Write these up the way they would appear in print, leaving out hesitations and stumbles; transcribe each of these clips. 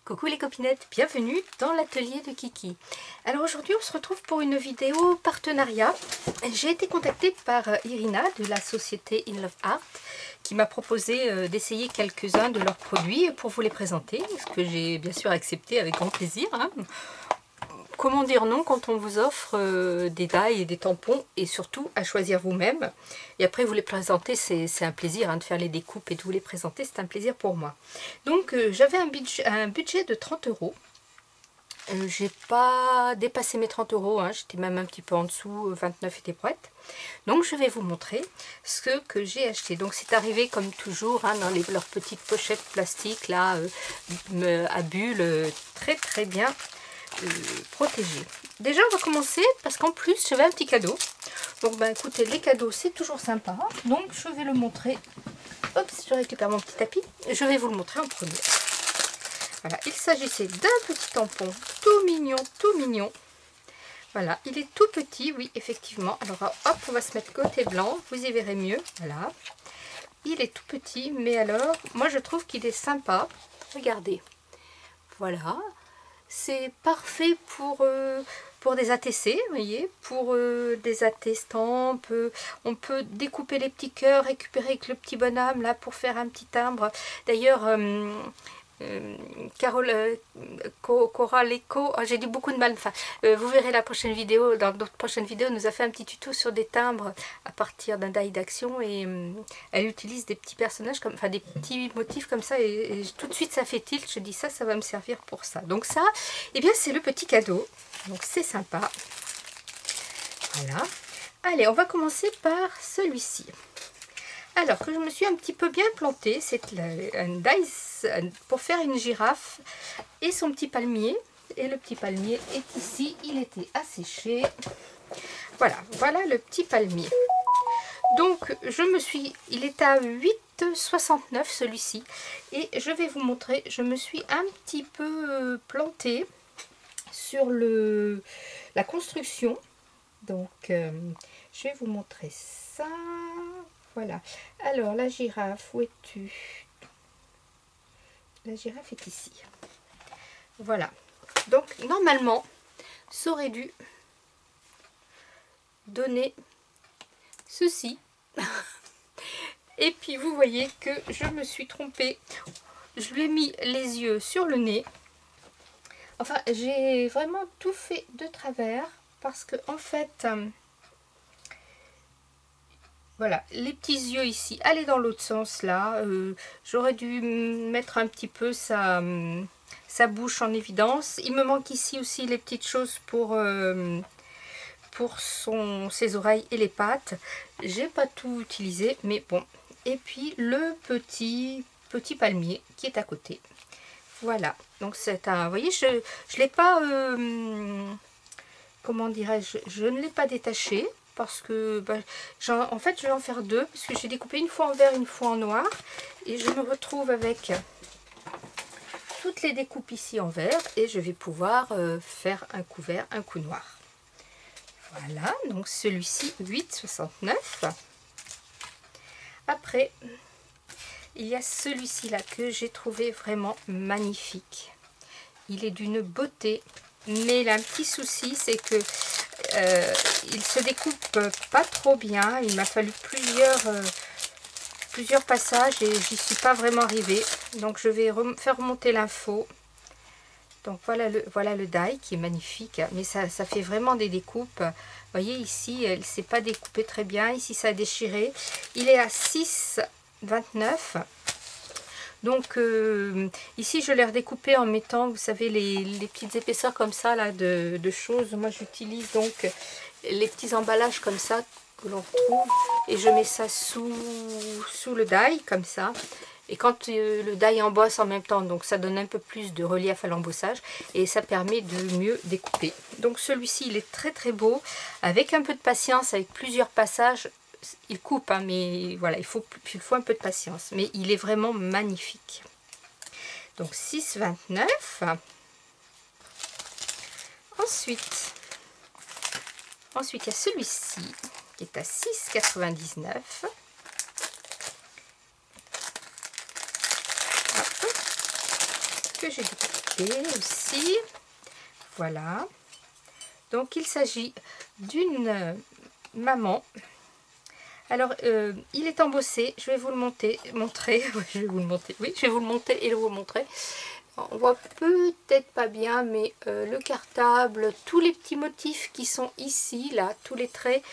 Coucou les copinettes, bienvenue dans l'atelier de Kiki. Alors aujourd'hui on se retrouve pour une vidéo partenariat. J'ai été contactée par Irina de la société In Love Art qui m'a proposé d'essayer quelques-uns de leurs produits pour vous les présenter, ce que j'ai bien sûr accepté avec grand plaisir. Comment dire non quand on vous offre des die et des tampons et surtout à choisir vous-même. Et après vous les présenter, c'est un plaisir de faire les découpes et de vous les présenter, c'est un plaisir pour moi. Donc j'avais un budget de 30 €. J'ai pas dépassé mes 30 €, j'étais même un petit peu en dessous, 29 était prête. Donc je vais vous montrer ce que j'ai acheté. Donc c'est arrivé comme toujours dans leurs petites pochettes plastiques là, à bulles, très bien protégé. Déjà on va commencer parce qu'en plus j'avais un petit cadeau. Donc écoutez, les cadeaux c'est toujours sympa. Donc je vais le montrer. Hop, je récupère mon petit tapis. Je vais vous le montrer en premier. Voilà, il s'agissait d'un petit tampon tout mignon, tout mignon. Voilà, il est tout petit, oui effectivement. Alors hop, on va se mettre côté blanc, vous y verrez mieux. Voilà, il est tout petit, mais alors moi je trouve qu'il est sympa. Regardez, voilà. C'est parfait pour des ATC, vous voyez, pour des AT-stampes. On peut découper les petits cœurs, récupérer avec le petit bonhomme là pour faire un petit timbre. D'ailleurs, Coral Eco, j'ai dit beaucoup de mal, enfin, vous verrez la prochaine vidéo, dans notre prochaine vidéo, nous a fait un petit tuto sur des timbres à partir d'un die d'action et elle utilise des petits personnages, comme, enfin des petits motifs comme ça et tout de suite ça fait tilt, je dis ça va me servir pour ça. Donc ça, eh bien c'est le petit cadeau, donc c'est sympa. Voilà. Allez, on va commencer par celui-ci. Alors que je me suis un petit peu bien plantée, c'est un dice pour faire une girafe et son petit palmier. Et le petit palmier est ici, il était asséché. Voilà, voilà le petit palmier. Donc il est à 8,69 celui-ci. Et je vais vous montrer, je me suis un petit peu plantée sur la construction. Donc je vais vous montrer ça. Voilà, alors la girafe, où es-tu? La girafe est ici. Voilà, donc normalement, ça aurait dû donner ceci. Et puis vous voyez que je me suis trompée. Je lui ai mis les yeux sur le nez. Enfin, j'ai vraiment tout fait de travers parce que en fait... Voilà, les petits yeux ici, aller dans l'autre sens là. J'aurais dû mettre un petit peu sa bouche en évidence. Il me manque ici aussi les petites choses pour ses oreilles et les pattes. J'ai pas tout utilisé, mais bon. Et puis le petit palmier qui est à côté. Voilà, donc c'est un... Vous voyez, je l'ai pas... comment dirais-je? Je ne l'ai pas détaché. Parce que en fait je vais en faire deux parce que j'ai découpé une fois en vert, une fois en noir et je me retrouve avec toutes les découpes ici en vert et je vais pouvoir faire un coup vert, un coup noir. Voilà, donc celui-ci 8,69. Après il y a celui-ci là que j'ai trouvé vraiment magnifique. Il est d'une beauté, mais il a un petit souci, c'est que il se découpe pas trop bien. Il m'a fallu plusieurs passages et j'y suis pas vraiment arrivée. Donc je vais faire remonter l'info. Donc voilà le die qui est magnifique, mais ça fait vraiment des découpes. Vous voyez ici, elle s'est pas découpée très bien. Ici ça a déchiré. Il est à 6,29. Donc ici je l'ai redécoupé en mettant, vous savez, les petites épaisseurs comme ça là de choses. Moi j'utilise donc les petits emballages comme ça que l'on retrouve et je mets ça sous le die comme ça. Et quand le die embosse en même temps, donc ça donne un peu plus de relief à l'embossage et ça permet de mieux découper. Donc celui-ci il est très beau, avec un peu de patience, avec plusieurs passages. Il coupe, mais voilà, il faut un peu de patience. Mais il est vraiment magnifique. Donc 6,29. Ensuite, il y a celui-ci qui est à 6,99. que j'ai découpé aussi. Voilà. Donc il s'agit d'une maman. Alors il est embossé, je vais vous le montrer. Je vais vous le montrer. Oui, je vais vous le monter et vous montrer. On voit peut-être pas bien, mais le cartable, tous les petits motifs qui sont ici, là, tous les traits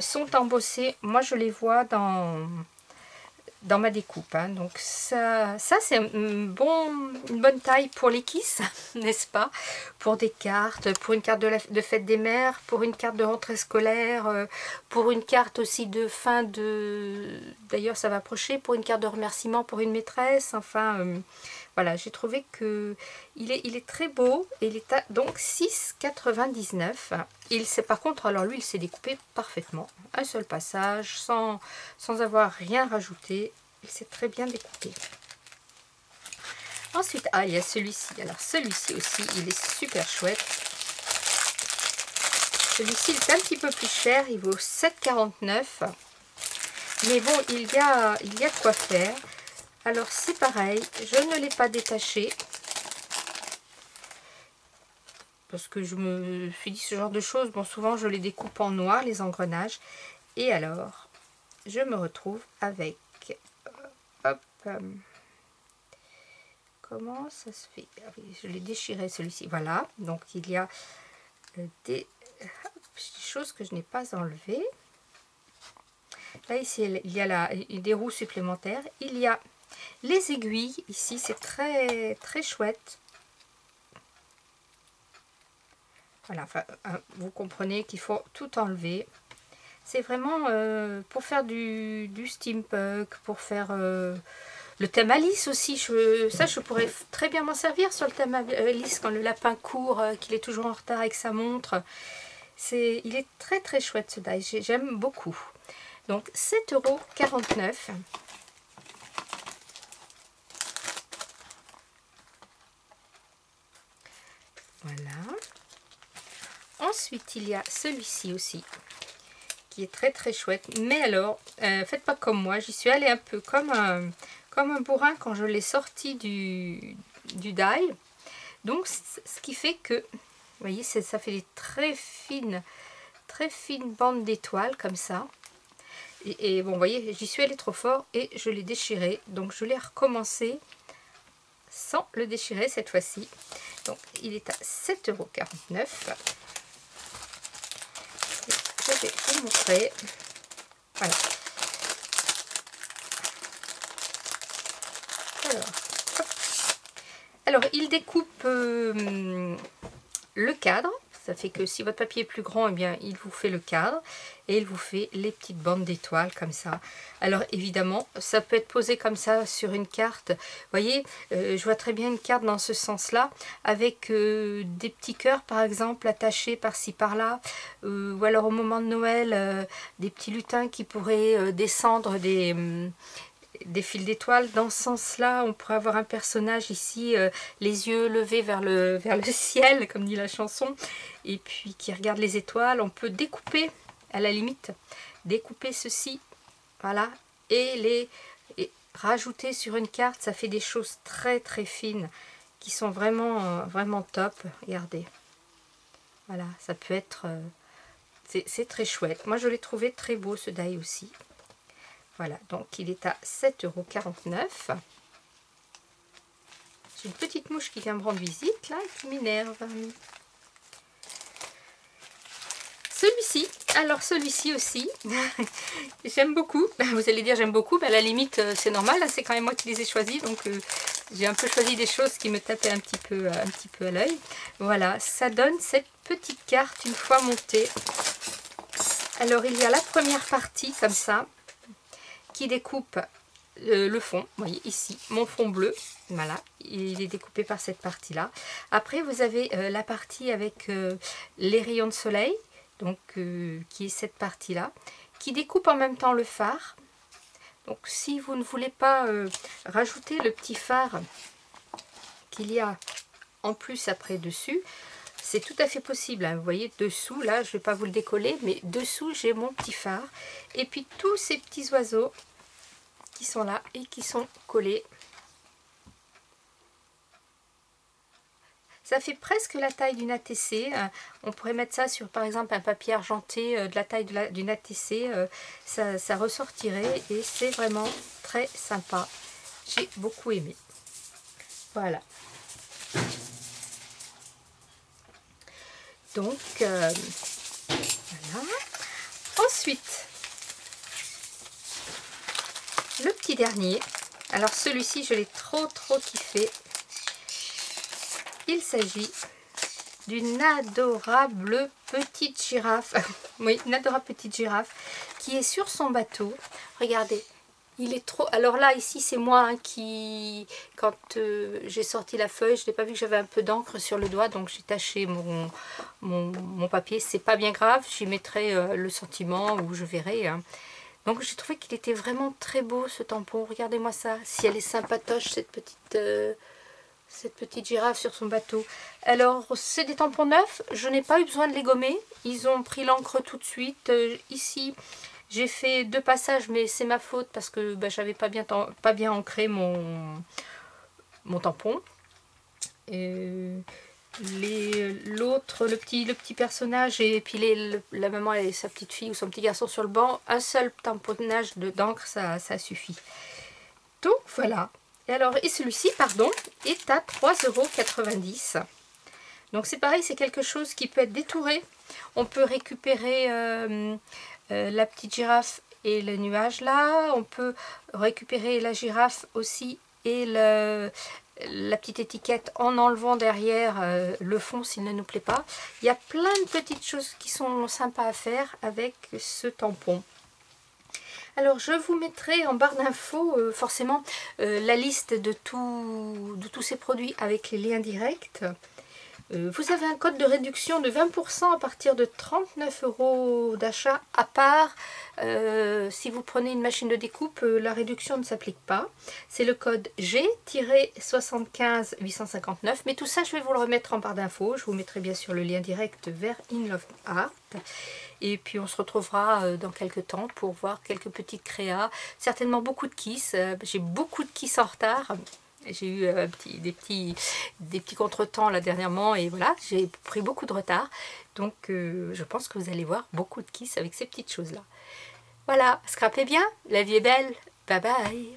sont embossés. Moi je les vois dans ma découpe, hein. Donc ça c'est une bonne taille pour les kisses, n'est-ce pas, pour des cartes, pour une carte de fête des mères, pour une carte de rentrée scolaire, pour une carte aussi de fin de, d'ailleurs ça va approcher, pour une carte de remerciement pour une maîtresse, enfin voilà, j'ai trouvé que il est très beau et il est à donc 6,99 €. Il s'est par contre, alors lui il s'est découpé parfaitement, un seul passage, sans avoir rien rajouté, il s'est très bien découpé. Ensuite, il y a celui-ci, alors celui-ci aussi, il est super chouette. Celui-ci est un petit peu plus cher, il vaut 7,49 €. Mais bon, il y a de quoi faire. Alors c'est pareil, je ne l'ai pas détaché. Parce que je me suis dit ce genre de choses, bon souvent je les découpe en noir, les engrenages. Et alors, je me retrouve avec, hop, comment ça se fait? Ah oui, je l'ai déchiré celui-ci, voilà. Donc il y a des choses que je n'ai pas enlevées. Là ici, il y a des roues supplémentaires. Il y a les aiguilles, ici c'est très très chouette. Voilà, enfin, vous comprenez qu'il faut tout enlever. C'est vraiment pour faire du steampunk, pour faire le thème Alice aussi. Je pourrais très bien m'en servir sur le thème Alice quand le lapin court, qu'il est toujours en retard avec sa montre. Il est très très chouette ce die, j'aime beaucoup. Donc 7,49 €. Voilà. Ensuite, il y a celui-ci aussi, qui est très très chouette. Mais alors, faites pas comme moi, j'y suis allée un peu comme un bourrin quand je l'ai sorti du die. Donc, ce qui fait que, vous voyez, ça fait des très fines bandes d'étoiles comme ça. Et bon, vous voyez, j'y suis allée trop fort et je l'ai déchiré. Donc, je l'ai recommencé sans le déchirer cette fois-ci. Donc, il est à 7,49 €. Je vais vous montrer. Voilà. Alors il découpe le cadre. Ça fait que si votre papier est plus grand, eh bien, il vous fait le cadre et il vous fait les petites bandes d'étoiles comme ça. Alors évidemment, ça peut être posé comme ça sur une carte. Vous voyez, je vois très bien une carte dans ce sens-là, avec des petits cœurs par exemple attachés par-ci par-là, ou alors au moment de Noël, des petits lutins qui pourraient descendre des fils d'étoiles. Dans ce sens-là, on pourrait avoir un personnage ici, les yeux levés vers le ciel, comme dit la chanson, et puis qui regarde les étoiles. On peut découper, à la limite, découper ceci, voilà, et rajouter sur une carte. Ça fait des choses très très fines, qui sont vraiment, vraiment top. Regardez, voilà, ça peut être... c'est très chouette. Moi, je l'ai trouvé très beau, ce die aussi. Voilà, donc il est à 7,49 €. J'ai une petite mouche qui vient me rendre visite, là, qui m'énerve. Celui-ci, alors celui-ci aussi, j'aime beaucoup. Vous allez dire j'aime beaucoup, mais à la limite, c'est normal, c'est quand même moi qui les ai choisis, donc j'ai un peu choisi des choses qui me tapaient un petit peu à l'œil. Voilà, ça donne cette petite carte une fois montée. Alors, il y a la première partie, comme ça, qui découpe le fond. Vous voyez ici mon fond bleu, voilà, il est découpé par cette partie là. Après vous avez la partie avec les rayons de soleil, donc qui est cette partie là, qui découpe en même temps le phare. Donc si vous ne voulez pas rajouter le petit phare qu'il y a en plus après dessus, c'est tout à fait possible, hein. Vous voyez dessous là, je ne vais pas vous le décoller, mais dessous j'ai mon petit phare et puis tous ces petits oiseaux qui sont là et qui sont collés. Ça fait presque la taille d'une ATC. On pourrait mettre ça sur par exemple un papier argenté de la taille d'une ATC. Ça ressortirait et c'est vraiment très sympa. J'ai beaucoup aimé. Voilà. Donc, voilà. Ensuite, le petit dernier. Alors celui-ci, je l'ai trop kiffé. Il s'agit d'une adorable petite girafe. Oui, une adorable petite girafe qui est sur son bateau. Regardez, il est trop... Alors là, ici, c'est moi hein, qui... Quand j'ai sorti la feuille, je n'ai pas vu que j'avais un peu d'encre sur le doigt, donc j'ai taché mon papier. C'est pas bien grave, j'y mettrai le sentiment ou je verrai. Hein. Donc j'ai trouvé qu'il était vraiment très beau ce tampon. Regardez-moi ça. Si elle est sympatoche, cette petite girafe sur son bateau. Alors c'est des tampons neufs, je n'ai pas eu besoin de les gommer, ils ont pris l'encre tout de suite. Ici j'ai fait 2 passages, mais c'est ma faute parce que bah, j'avais pas bien ancré mon tampon. L'autre, le petit personnage et puis la maman et sa petite fille ou son petit garçon sur le banc, un seul tamponnage d'encre ça suffit. Donc voilà. Et alors, et celui-ci, pardon, est à 3,90 €. Donc c'est pareil, c'est quelque chose qui peut être détouré. On peut récupérer la petite girafe et le nuage là. On peut récupérer la girafe aussi et la petite étiquette en enlevant derrière le fond s'il ne nous plaît pas. Il y a plein de petites choses qui sont sympas à faire avec ce tampon. Alors je vous mettrai en barre d'infos forcément la liste de tous ces produits avec les liens directs. Vous avez un code de réduction de 20% à partir de 39 € d'achat, à part si vous prenez une machine de découpe, la réduction ne s'applique pas. C'est le code G-75859, mais tout ça je vais vous le remettre en barre d'infos. Je vous mettrai bien sûr le lien direct vers In Love Art. Et puis on se retrouvera dans quelques temps pour voir quelques petites créas, certainement beaucoup de kisses. J'ai beaucoup de kisses en retard. J'ai eu des petits contretemps là dernièrement et voilà, j'ai pris beaucoup de retard. Donc je pense que vous allez voir beaucoup de kisses avec ces petites choses là. Voilà, scrapez bien, la vie est belle, bye bye.